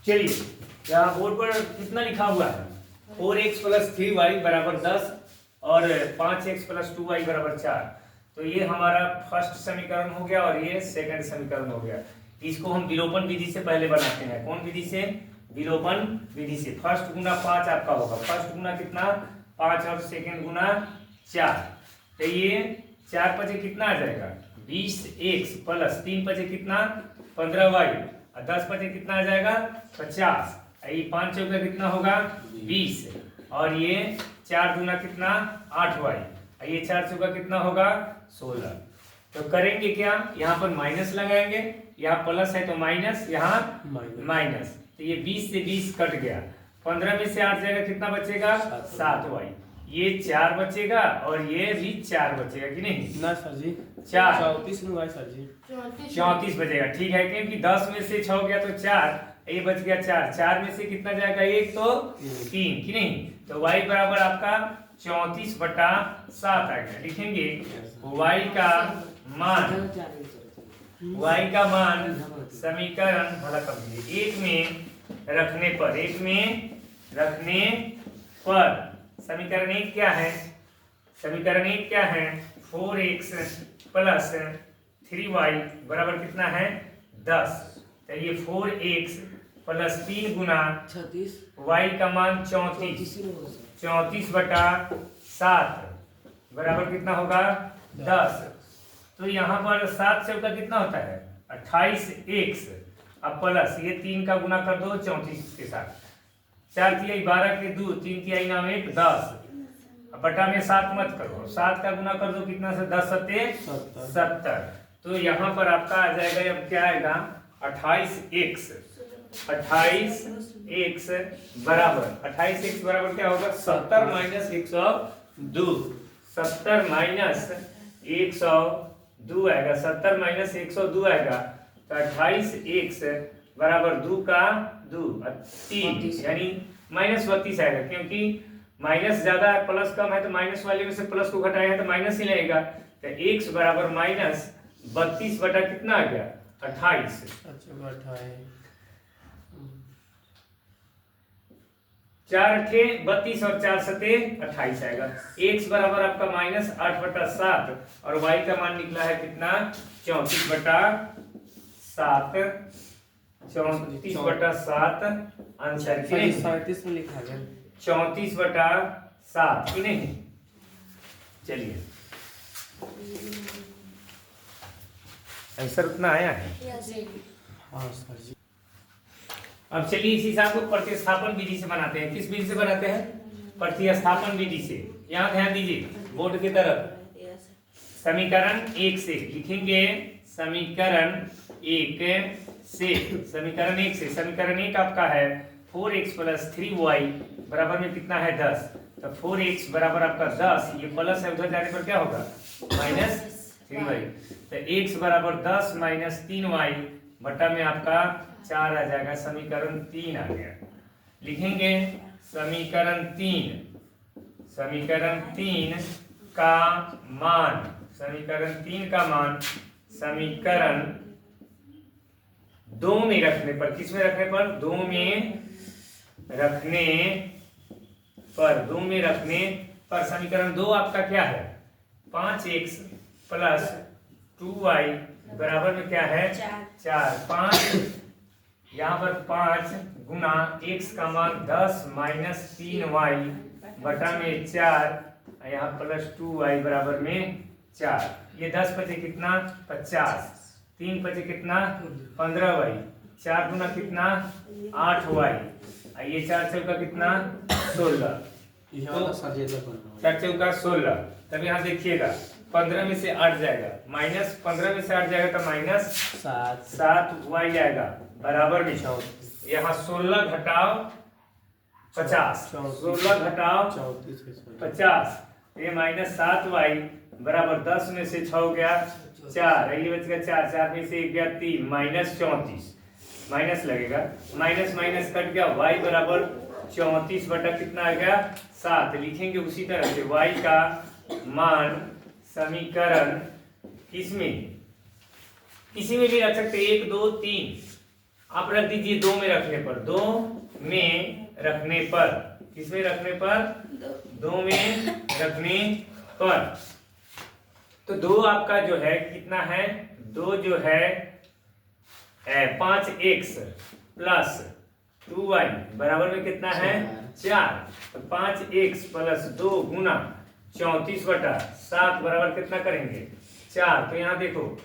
चलिए यहाँ बोर्ड पर कितना लिखा हुआ है 4x + 3y = 10 और 5x + 2y = 4। तो ये हमारा फर्स्ट समीकरण हो गया और ये सेकंड समीकरण हो गया। इसको हम विलोपन विधि से पहले बनाते हैं। कौन विधि से? विलोपन विधि से। फर्स्ट गुना 5 आपका होगा। फर्स्ट गुना कितना? 5 और सेकंड गुना 4। तो ये 4 पचे कितना आ जाएगा? 20x + 3 पचे कितना? 15y और 10 पचे कितना आ जाएगा? 50। ये 5 चौका कितना होगा? 20 और ये 4 दूना कितना? 8y। ये 4 चौका कितना होगा? 16। तो करेंगे क्या? यहाँ पर माइनस लगाएंगे, यहाँ प्लस है तो माइनस, यहाँ माइनस। तो ये 20 से 20 कट गया। 15 में से 8 जाएगा, कितना बचेगा? 7y। ये 4 बचेगा और ये भी 4 बचेगा कि नहीं? ना सर जी 4 34 में सर जी 34 बचेगा। ठीक है, क्योंकि 10 में से 6 गया तो 4, ये बच गया 4। 4 में से कितना जाएगा? 1 तो 3 कि नहीं? तो y बराबर आपका 34/7 आ गया। लिखेंगे y का मान समीकरण भला करिए 1 में रखने पर समीकरण 1 क्या है? समीकरण 1 क्या है? 4x + 3y बराबर कितना है? 10। तो ये 4x + 3 गुना 36 y का मान 34/7 बराबर कितना होगा? 10। तो यहाँ पर 7 से उसका कितना होता है? 28x। अब प्लस ये 3 का गुना कर दो 34 के साथ। 4 तिहाई 12 के 2, 3 तिहाई 9 1 10। अब बटा में 7 मत करो, 7 का गुना कर दो कितना से? 10 × 70। तो यहाँ पर आपका आ जाएगा, अब क्या आएगा? 28x। 28x बराबर क्या होगा? 70 - 102। 70 - 102 आएगा। 70 - 102 आएगा। तो 28x बराबर 2 का 2 3 यानी -32 आएगा। क्योंकि माइनस ज्यादा है प्लस कम है तो माइनस वाले में से प्लस को घटाएगा तो माइनस ही लगेगा। तो x बराबर -32 बटा कितना आ गया? 28। अच्छा 28 4 अठे 32 और 4 सते 28 आएगा। x बराबर आपका -8/7 और y का मान निकला है कितना? 34/7। 34/7 आंसर के 37 में लिखा गया 34/7 कि नहीं? चलिए आंसर उतना आया है। हाँ सर जी। अब चलिए इस हिसाब को प्रतिस्थापन विधि से बनाते हैं। किस विधि से बनाते हैं? प्रतिस्थापन विधि से। यहाँ ध्यान दीजिए बोर्ड की तरफ। समीकरण 1 से लिखेंगे। समीकरण 1 से समीकरण 1 आपका है 4x + 3y बराबर में कितना है? 10। तो 4x बराबर आपका 10, ये प्लस है, उधर जाने पर क्या होगा? -3y। तो x बराबर 10 - 3y बटा में आपका 4 आ जाएगा। समीकरण 3 आ गया। लिखेंगे समीकरण 3 का मान समीकरण 2 में रखने पर, किस में रखने पर? 2 में रखने पर समीकरण 2 आपका क्या है? 5x + 2y बराबर में क्या है? 4। 5 यहाँ पर 5 गुना x का मान 10 - 3y बटा में 4, यहाँ +2y बराबर में 4। ये 10 पचे कितना? 50। 3 पचे कितना? 15y। 4 गुना कितना? 8y। ये 4 चौका कितना? 16। तो 4 चौका 16। तब यहाँ देखिएगा 15 में से 8 जाएगा, -15 में से 8 जाएगा तो -7y आएगा बराबर में। यहाँ 16 घटाओ 50, 16 घटाओ 50, ये -7y बराबर 10 में से 6 गया 4, ये बच गया 4, 4 में से 1 गया 3, -34 माइनस लगेगा, माइनस कट गया, y बराबर 34 बटा कितना आ गया 7। लिखेंगे उसी तरह से y का मान समीकरण किसमें किसी में भी रख सकते 1 2 3 आप रख दीजिए 2 में रखने पर, 2 में रखने पर, किसमें रखने पर, 2 में रखने पर। तो 2 आपका जो है कितना है, 2 जो है 5x प्लस 2y बराबर में कितना है 4। तो 5x प्लस 2 गुना 34/7 बराबर कितना करेंगे 4। तो यहाँ देखो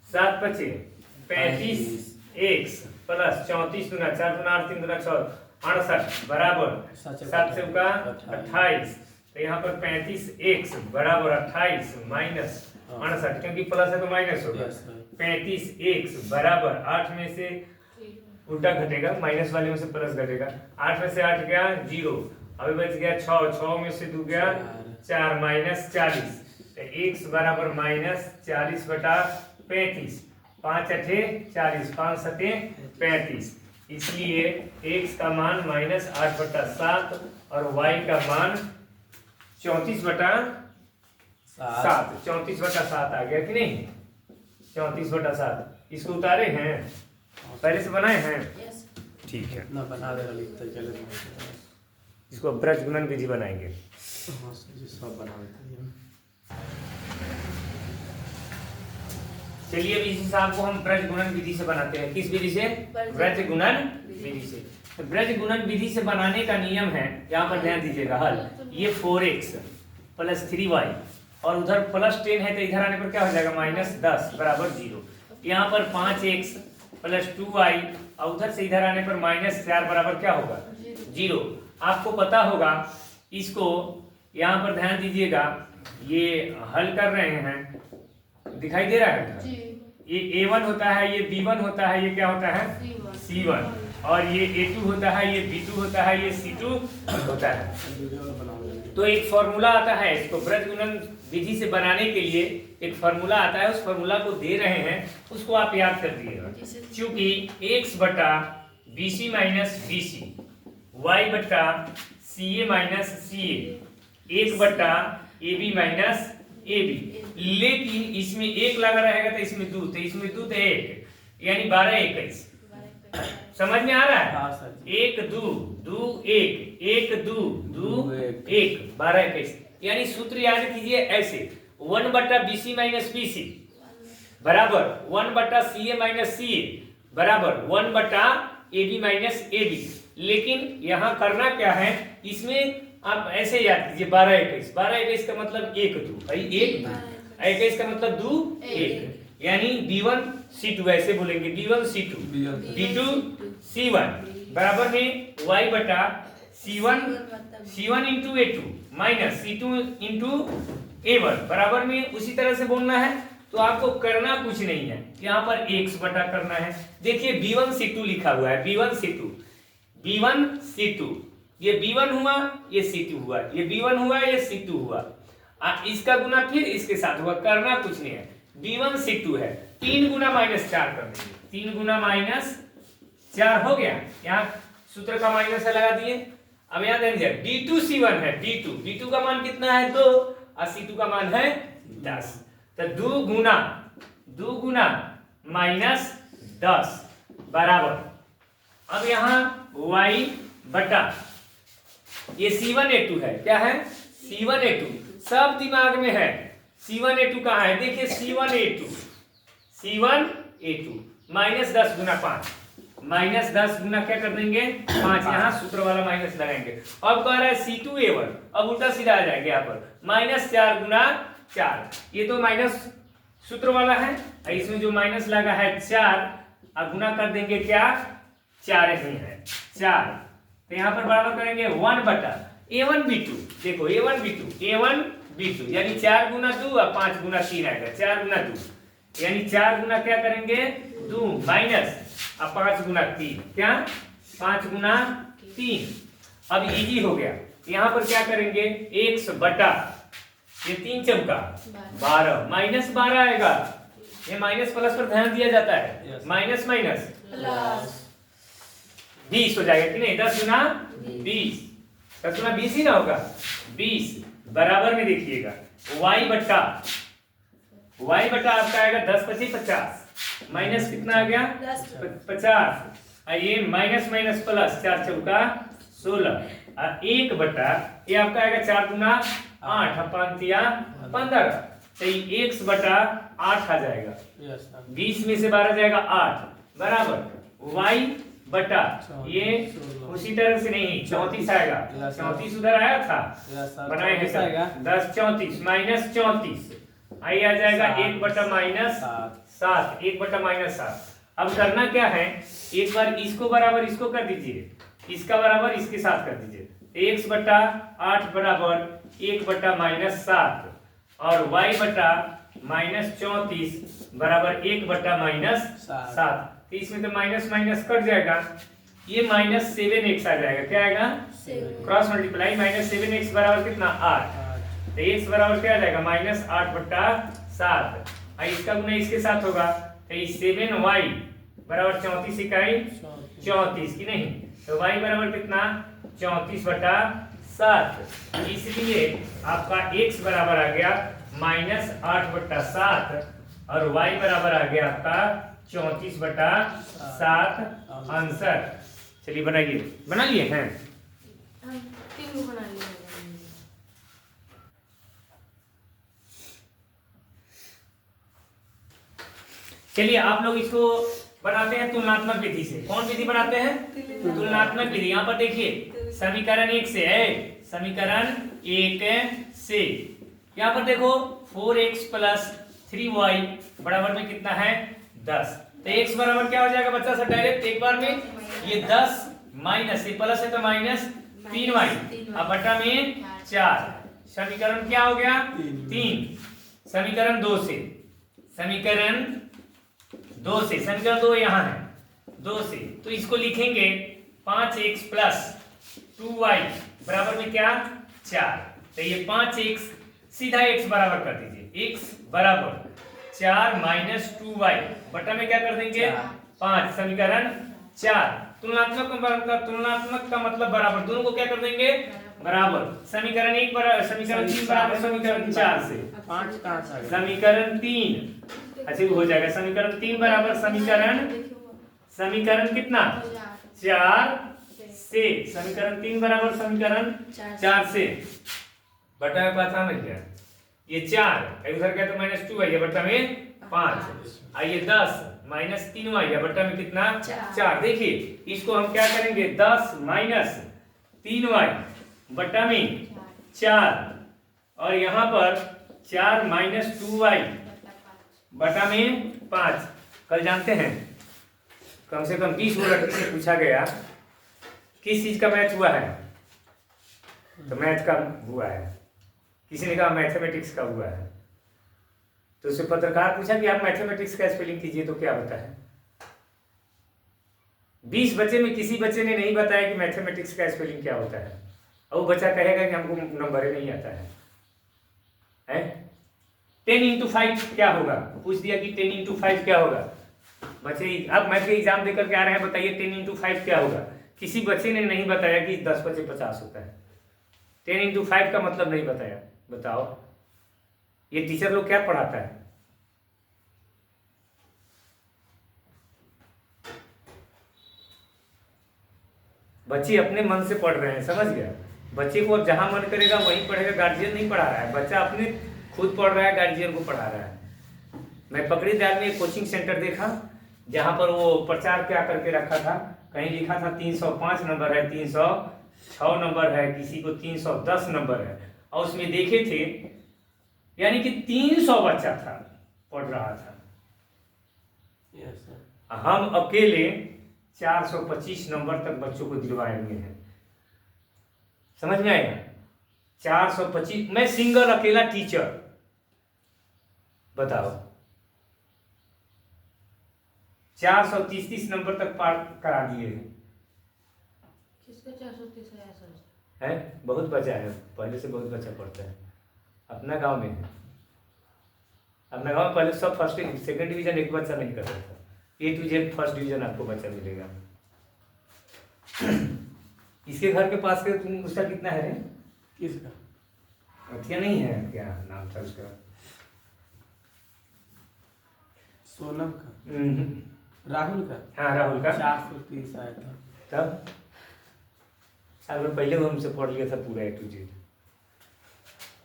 7 बचे 35x प्लस 34 गुना 4 गुना 8 3 गुना 6 68 बराबर 7 से का 28। तो यहाँ पर 35x बराबर 28 माइनस 68, क्योंकि प्लस है तो माइनस होगा। 35x बराबर 8 में से उल्टा घटेगा, माइनस वाले में से प्लस घटेगा। 8 में से 8 गया 0, अभी बच गया 6, 6 में से 2 गया 4 माइनस 40। तो x बराबर माइनस 40/35, 5 अठे 40, 5 सते 35। इसलिए x का मान माइनस 8/7 और y का मान 34/7, 34/7 आ गया कि नहीं, 34/7। इसको उतारे हैं, पहले से बनाए हैं, ठीक है ना बना दे लिखते चले। इसको ब्रज गुणन विधि बनाएंगे। हाँ सर जी, सब बना देते हैं। चलिए अब इस हिसाब को हम ब्रज गुणन विधि से बनाते हैं। किस विधि से, ब्रज गुणन विधि से। तो ब्रज गुणन विधि से बनाने का नियम है, यहाँ पर ध्यान दीजिएगा, हल ये 4x प्लस 3y और उधर प्लस 10 है, तो इधर आने पर क्या हो जाएगा -10 बराबर 0। यहाँ पर 5x प्लस 2y और उधर से इधर आने पर -4 बराबर क्या होगा 0। आपको पता होगा, इसको यहाँ पर ध्यान दीजिएगा, ये हल कर रहे हैं, दिखाई दे रहा है, ये a1 होता है, ये b1 होता है, ये क्या होता है c1, और ये a2 होता है, ये b2 होता है, ये c2 होता है। तो एक फॉर्मूला आता है, इसको ब्रज गुणन विधि से बनाने के लिए एक फॉर्मूला आता है, उस फॉर्मूला को दे रहे हैं, उसको आप याद कर दीजिएगा। क्योंकि x बटा bc माइनस bc, y बटा ca माइनस ca, 1 बटा ab माइनस ab, लेकिन इसमें 1 लगा रहेगा तो इसमें 2, तो इसमें 2 तो 1, यानी 12 21। समझ में आ रहा है, हाँ सर जी। 1 2 2 1 1 2 2 1 12 21। यानी सूत्र याद कीजिए ऐसे, 1 बटा bc माइनस bc बराबर 1 बटा ca माइनस ca बराबर 1 बटा ab माइनस ab। लेकिन यहाँ करना क्या है, इसमें आप ऐसे याद कीजिए 12 21, 12 21 का मतलब 1 2, भाई 1 2, 21 का मतलब 2 1, यानी b1 c2 ऐसे बोलेंगे, b1 c2 b2 c1 बराबर में y बटा c1 into a2 minus c2 into a1 बराबर में उसी तरह से बोलना है। तो आपको करना कुछ नहीं है, यहाँ पर x बटा करना है। देखिए b1 c2 लिखा हुआ है, b1 c2, ये b1 हुआ, ये c2 हुआ, ये b1 हुआ, ये c2 हुआ, इसका गुना फिर इसके साथ हुआ, करना कुछ नहीं है। b1 c2 है, 3 गुना -4 कर देंगे, 3 गुना -4 हो गया, यहाँ सूत्र का माइनस लगा दिए। अब यहाँ ध्यान दीजिए b2 c1 है, b2 का मान कितना है 2 और c2 का मान है 10, तो 2 गुना -10 बराबर, अब यहाँ y बटा ये c1a2 है, क्या है c1a2, सब दिमाग में है। c1a2 कहाँ है, देखिए c1a2 -10 गुना 5, -10 गुना क्या कर देंगे 5, यहाँ सूत्र वाला माइनस लगाएंगे। अब कह रहा है c2a1, अब उल्टा सीधा आ जाएंगे यहाँ पर -4 गुना 4, ये तो माइनस सूत्र वाला है, इसमें जो माइनस लगा है 4, अब गुना कर देंगे क्या 4 ही है 4, तो यहाँ पर बराबर करेंगे 1 बटा a1 b2, देखो a1 b2 यानी 4 गुना 2 और 5 गुना 3 आएगा, 4 गुना 2 यानी 4 गुना क्या करेंगे 2 माइनस अब 5 गुना 3, क्या 5 गुना 3। अब इजी हो गया, यहाँ पर क्या करेंगे x बटा ये 3 चौका 12 -12 आएगा, ये माइनस प्लस पर ध्यान दिया जाता है, माइनस प्लस 20 हो जाएगा कि नहीं, 10 गुना 20, 10 गुना 20 ही ना होगा 20 बराबर में देखिएगा y बटा आपका आएगा 10 × 50 माइनस कितना आ गया 50, और ये माइनस माइनस प्लस 4 चौका 16, और 1 बटा ये आपका आएगा 4 गुना 8 5 15, तो ये x बटा 8 आ जाएगा। यस सर 20 में से 12 जाएगा 8 बराबर y बटा ये उसी तरह से नहीं 34 आएगा, 34 उधर आया था यस सर बनाए हैं सर 10 34 माइनस 34 आई आ जाएगा 1 बटा माइनस 7, 1 बटा माइनस 7। अब करना क्या है, एक बार इसको बराबर इसको कर दीजिए, इसका बराबर इसके साथ कर दीजिए। x बटा 8 बराबर 1 बटा माइनस 7 और y बटा माइनस 34 बराबर 1 बटा माइनस 7। तो इसमें तो माइनस माइनस कट जाएगा, ये माइनस 7x आ जाएगा। क्या आएगा क्रॉस मल्टीप्लाई, माइनस 7x बराबर कितना 8, तो x बराबर क्या आ जाएगा माइनस 8 बटा 7, और इसका गुना इसके साथ होगा, तो 7y बराबर 34 इकाई 34 की नहीं, तो y बराबर कितना 34 बटा 7, इसलिए आपका x बराबर आ गया माइनस 8 बटा 7 और y बराबर आ गया आपका 34 बटा 7 आंसर। चलिए बनाइए, बना लिए हैं। चलिए आप लोग इसको बनाते हैं तुलनात्मक विधि से। कौन विधि बनाते हैं? तुलनात्मक विधि। यहाँ पर देखिए समीकरण 1 से है, समीकरण 1 से यहाँ पर देखो 4x प्लस 3y बराबर में कितना है 10, तो x बराबर क्या हो जाएगा बच्चा सा डायरेक्ट एक बार में, ये 10 माइनस ये प्लस है तो माइनस 3y अब बटा में 4, समीकरण क्या हो गया 3। समीकरण 2 से, समीकरण 2 यहाँ है 2 से, तो इसको लिखेंगे 5x प्लस 2y बराबर में क्या 4, तो ये 5x सीधा x बराबर कर दीजिए, x बराबर 4 माइनस 2y बटा में क्या कर देंगे 5, समीकरण 4। तुलनात्मक का मतलब बराबर, दोनों को क्या कर देंगे बराबर। समीकरण 1 बराबर समीकरण 3 बराबर समीकरण 4 से 5 कहां से आ गया? समीकरण 3 अच्छा हो जाएगा, समीकरण 3 बराबर समीकरण कितना 4 से, समीकरण 3 बराबर समीकरण 4 से बटा में 5 मिल गया, ये 4 उधर क्या तो माइनस 2 है बटा में 5, आइए 10 माइनस 3y बटा में कितना 4। देखिए इसको हम क्या करेंगे 10 माइनस 3y बटा में 4 और यहाँ पर 4 माइनस 2y बटा में 5। कल जानते हैं कम से कम 20 लड़की से पूछा गया किस चीज का मैथ हुआ है, तो मैथ का हुआ है, किसी ने कहा मैथमेटिक्स का हुआ है, तो उससे पत्रकार पूछा कि आप मैथमेटिक्स का स्पेलिंग कीजिए तो क्या होता है। 20 बच्चे में किसी बच्चे ने नहीं बताया कि मैथमेटिक्स का स्पेलिंग क्या होता है, और वो बच्चा कहेगा कि हमको नंबर ही नहीं आता है। 10 इंटू 5 क्या होगा, पूछ दिया कि 10 इंटू 5 क्या होगा। बच्चे अब मैथ के एग्जाम देकर के आ रहे हैं, बताइए 10 इंटू 5 क्या होगा। किसी बच्चे ने नहीं बताया कि 10 बचे 50 होता है। 10 इंटू 5 का मतलब नहीं बताया। बताओ ये टीचर लोग क्या पढ़ाता है। बच्चे अपने मन से पढ़ रहे हैं, समझ गया। बच्चे को अब जहां मन करेगा वहीं पढ़ेगा, गार्जियन नहीं पढ़ा रहा है, बच्चा अपने खुद पढ़ रहा है, गार्जियन को पढ़ा रहा है। मैं पकड़ी दाल में एक कोचिंग सेंटर देखा जहां पर वो प्रचार क्या करके रखा था, कहीं लिखा था 305 नंबर है, 306 नंबर है, किसी को 310 नंबर है, और उसमें देखे थे यानी कि 300 बच्चा था पढ़ रहा था। Yes sir. हम अकेले 425 नंबर तक बच्चों को दिलवाए हुए हैं, समझ में आएगा। 425 मैं सिंगल अकेला टीचर, बताओ 430 नंबर तक पार करा दिए हैं। किसका 430 है सर? है बहुत बच्चा है, पहले से बहुत बच्चा पढ़ता है। अपना गांव में है, अपना गांव में पहले सब फर्स्ट सेकंड डिवीजन एक बच्चा नहीं करता था, A to Z first division आपको बच्चा मिलेगा। इसके घर के पास के तुम उसका कितना है रे? किसका? क्या नहीं है, क्या नाम था उसका, सोनम का, राहुल का हाँ राहुल का 430 आया था। तब साल भर पहले वो हमसे पढ़ लिया था पूरा A to Z।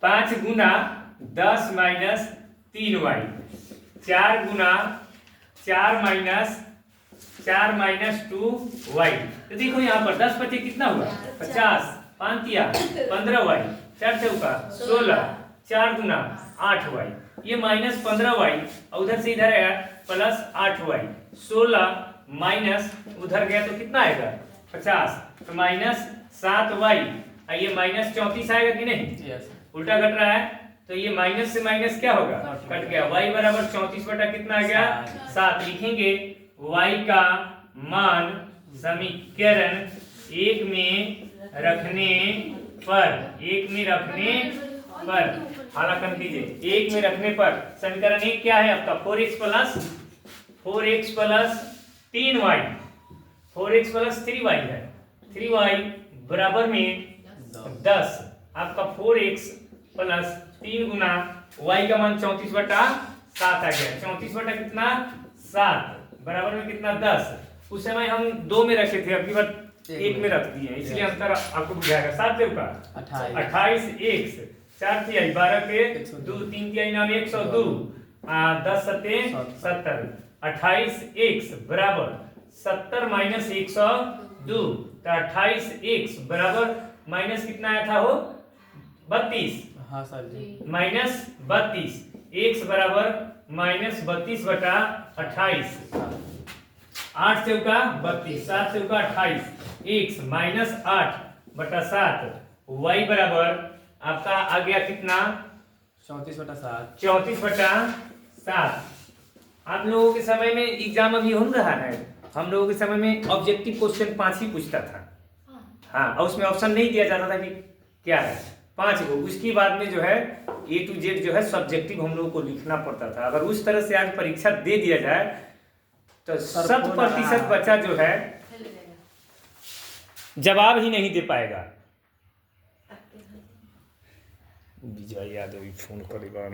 5 Guna 10 minus 3y, 4 Guna 4 minus 2y। तो देखो यहाँ पर 10 बचे कितना हुआ 50, 5 तिया 15y, 4 चौका 16, 4 गुना 8y, ये माइनस 15y और उधर से इधर आया प्लस 8y, 16 माइनस उधर गया तो कितना आएगा 50, तो माइनस 7y, ये माइनस 34 आएगा कि नहीं, यस उल्टा घट रहा है तो ये माइनस से माइनस क्या होगा कट गया, y बराबर 34 बटा कितना आ गया 7। लिखेंगे y का मान समीकरण 1 में रखने पर हालांकन कीजिए 1 में रखने पर समीकरण 1 क्या है आपका 4x प्लस 3y है 3y बराबर में 10। आपका 4x प्लस 3 गुना y का मान 34 बटा 7 आ गया, 34 बटा कितना 7 बराबर में कितना 10। उस समय हम 2 में रखे थे, अगली बार 1 में रख दिए, इसलिए अंतर आपको बुझाएगा। 7 का 28 x 4 तिहाई 12 के 2 3 तिहाई 9 102 10 सत्ते 70 28x बराबर 70 माइनस 102, तो 28x बराबर माइनस कितना आया था वो 32, हाँ सर जी माइनस 32 x बराबर माइनस 32 बटा 28, 8 चौका 32 7 चौका 28 x माइनस 8 बटा 7, y बराबर आपका आ गया कितना 34 बटा 7। 34 बटा 7। आप लोगों के समय में एग्जाम अभी हो रहा है, हम लोगों के समय में ऑब्जेक्टिव क्वेश्चन 5 ही पूछता था, हाँ, और उसमें ऑप्शन नहीं दिया जाता था कि क्या है 5 को। उसके बाद में जो है A to Z जो है सब्जेक्टिव हम लोगों को लिखना पड़ता था। अगर उस तरह से आज परीक्षा दे दिया जाए तो 100% बच्चा जो है जवाब ही नहीं दे पाएगा। विजय यादव फोन करेगा।